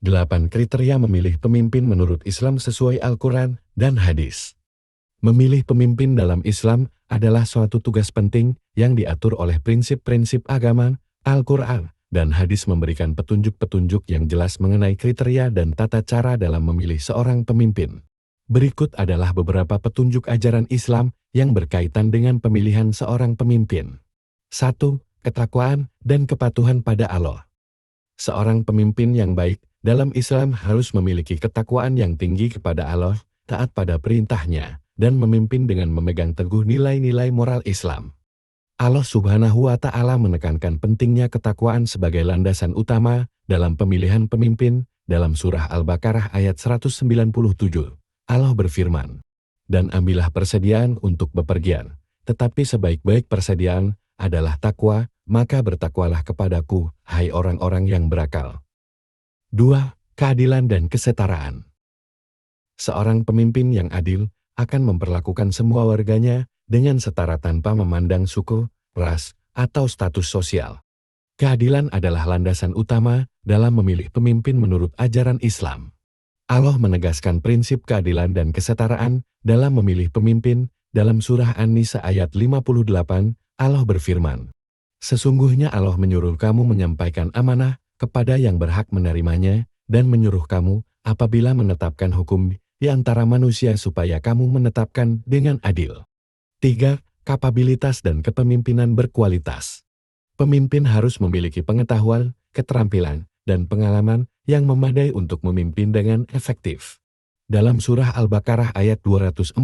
8 kriteria memilih pemimpin menurut Islam sesuai Al-Quran dan hadis. Memilih pemimpin dalam Islam adalah suatu tugas penting yang diatur oleh prinsip-prinsip agama, Al-Quran, dan hadis memberikan petunjuk-petunjuk yang jelas mengenai kriteria dan tata cara dalam memilih seorang pemimpin. Berikut adalah beberapa petunjuk ajaran Islam yang berkaitan dengan pemilihan seorang pemimpin. 1. Ketakwaan dan kepatuhan pada Allah. Seorang pemimpin yang baik dalam Islam harus memiliki ketakwaan yang tinggi kepada Allah, taat pada perintahnya, dan memimpin dengan memegang teguh nilai-nilai moral Islam. Allah Subhanahu wa Ta'ala menekankan pentingnya ketakwaan sebagai landasan utama dalam pemilihan pemimpin. Dalam surah Al-Baqarah ayat 197, Allah berfirman, "Dan ambillah persediaan untuk bepergian, tetapi sebaik-baik persediaan adalah takwa, maka bertakwalah kepadaku, hai orang-orang yang berakal." 2. Keadilan dan kesetaraan. Seorang pemimpin yang adil akan memperlakukan semua warganya dengan setara tanpa memandang suku, ras, atau status sosial. Keadilan adalah landasan utama dalam memilih pemimpin menurut ajaran Islam. Allah menegaskan prinsip keadilan dan kesetaraan dalam memilih pemimpin. Dalam surah An-Nisa ayat 58, Allah berfirman, "Sesungguhnya Allah menyuruh kamu menyampaikan amanah kepada yang berhak menerimanya, dan menyuruh kamu apabila menetapkan hukum di antara manusia supaya kamu menetapkan dengan adil." 3. Kapabilitas dan kepemimpinan berkualitas. Pemimpin harus memiliki pengetahuan, keterampilan, dan pengalaman yang memadai untuk memimpin dengan efektif. Dalam surah Al-Baqarah ayat 247,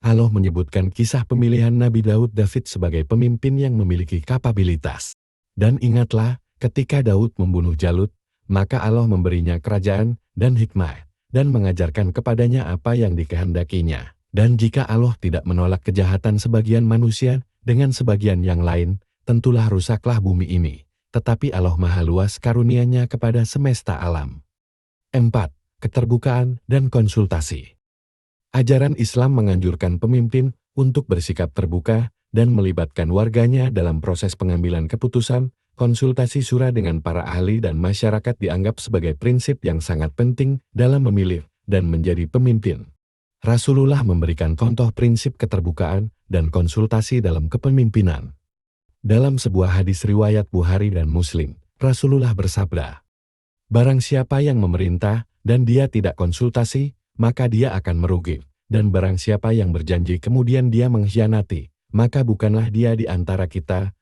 Allah menyebutkan kisah pemilihan Nabi Daud sebagai pemimpin yang memiliki kapabilitas. Dan ingatlah, ketika Daud membunuh Jalut, maka Allah memberinya kerajaan dan hikmah, dan mengajarkan kepadanya apa yang dikehendakinya. Dan jika Allah tidak menolak kejahatan sebagian manusia dengan sebagian yang lain, tentulah rusaklah bumi ini. Tetapi Allah Maha Luas karunia-Nya kepada semesta alam. 4. Keterbukaan dan konsultasi. Ajaran Islam menganjurkan pemimpin untuk bersikap terbuka dan melibatkan warganya dalam proses pengambilan keputusan. Konsultasi syura dengan para ahli dan masyarakat dianggap sebagai prinsip yang sangat penting dalam memilih dan menjadi pemimpin. Rasulullah memberikan contoh prinsip keterbukaan dan konsultasi dalam kepemimpinan. Dalam sebuah hadis riwayat Bukhari dan Muslim, Rasulullah bersabda, "Barang siapa yang memerintah dan dia tidak konsultasi, maka dia akan merugi. Dan barang siapa yang berjanji kemudian dia mengkhianati, maka bukanlah dia di antara kita."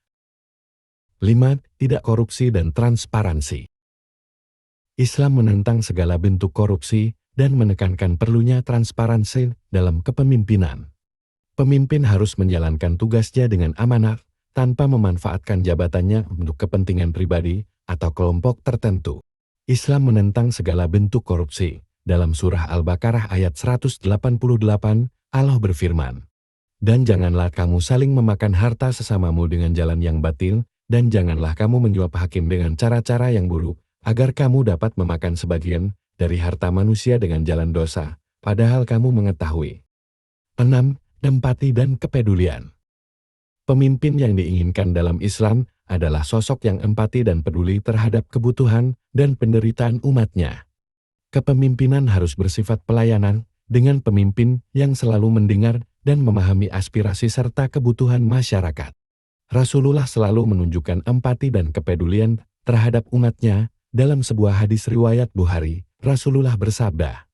5. Tidak korupsi dan transparansi. Islam menentang segala bentuk korupsi dan menekankan perlunya transparansi dalam kepemimpinan. Pemimpin harus menjalankan tugasnya dengan amanah, tanpa memanfaatkan jabatannya untuk kepentingan pribadi atau kelompok tertentu. Islam menentang segala bentuk korupsi. Dalam surah Al-Baqarah ayat 188, Allah berfirman, "Dan janganlah kamu saling memakan harta sesamamu dengan jalan yang batil, dan janganlah kamu menyuap hakim dengan cara-cara yang buruk, agar kamu dapat memakan sebagian dari harta manusia dengan jalan dosa, padahal kamu mengetahui." 6. Empati dan kepedulian. Pemimpin yang diinginkan dalam Islam adalah sosok yang empati dan peduli terhadap kebutuhan dan penderitaan umatnya. Kepemimpinan harus bersifat pelayanan, dengan pemimpin yang selalu mendengar dan memahami aspirasi serta kebutuhan masyarakat. Rasulullah selalu menunjukkan empati dan kepedulian terhadap umatnya. Dalam sebuah hadis riwayat Bukhari, Rasulullah bersabda,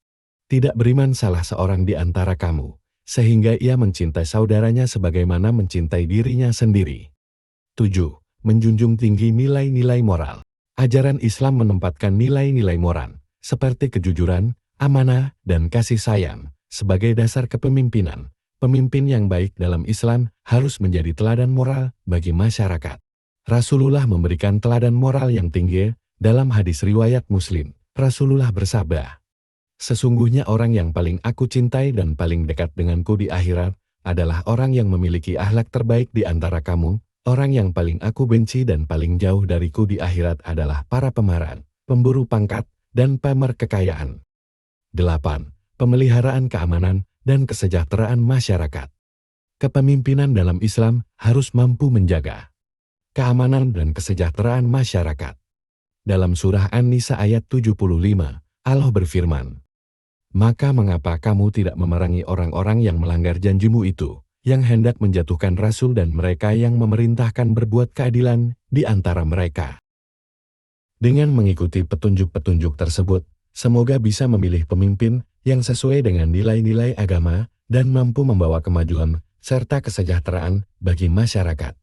"Tidak beriman salah seorang di antara kamu, sehingga ia mencintai saudaranya sebagaimana mencintai dirinya sendiri." 7. Menjunjung tinggi nilai-nilai moral. Ajaran Islam menempatkan nilai-nilai moral, seperti kejujuran, amanah, dan kasih sayang, sebagai dasar kepemimpinan. Pemimpin yang baik dalam Islam harus menjadi teladan moral bagi masyarakat. Rasulullah memberikan teladan moral yang tinggi. Dalam hadis riwayat Muslim, Rasulullah bersabda, "Sesungguhnya orang yang paling aku cintai dan paling dekat denganku di akhirat adalah orang yang memiliki akhlak terbaik di antara kamu. Orang yang paling aku benci dan paling jauh dariku di akhirat adalah para pemarah, pemburu pangkat, dan pamer kekayaan." 8. Pemeliharaan keamanan dan kesejahteraan masyarakat. Kepemimpinan dalam Islam harus mampu menjaga keamanan dan kesejahteraan masyarakat. Dalam surah An-Nisa ayat 75, Allah berfirman, "Maka mengapa kamu tidak memerangi orang-orang yang melanggar janjimu itu, yang hendak menjatuhkan Rasul dan mereka yang memerintahkan berbuat keadilan di antara mereka?" Dengan mengikuti petunjuk-petunjuk tersebut, semoga bisa memilih pemimpin yang sesuai dengan nilai-nilai agama dan mampu membawa kemajuan serta kesejahteraan bagi masyarakat.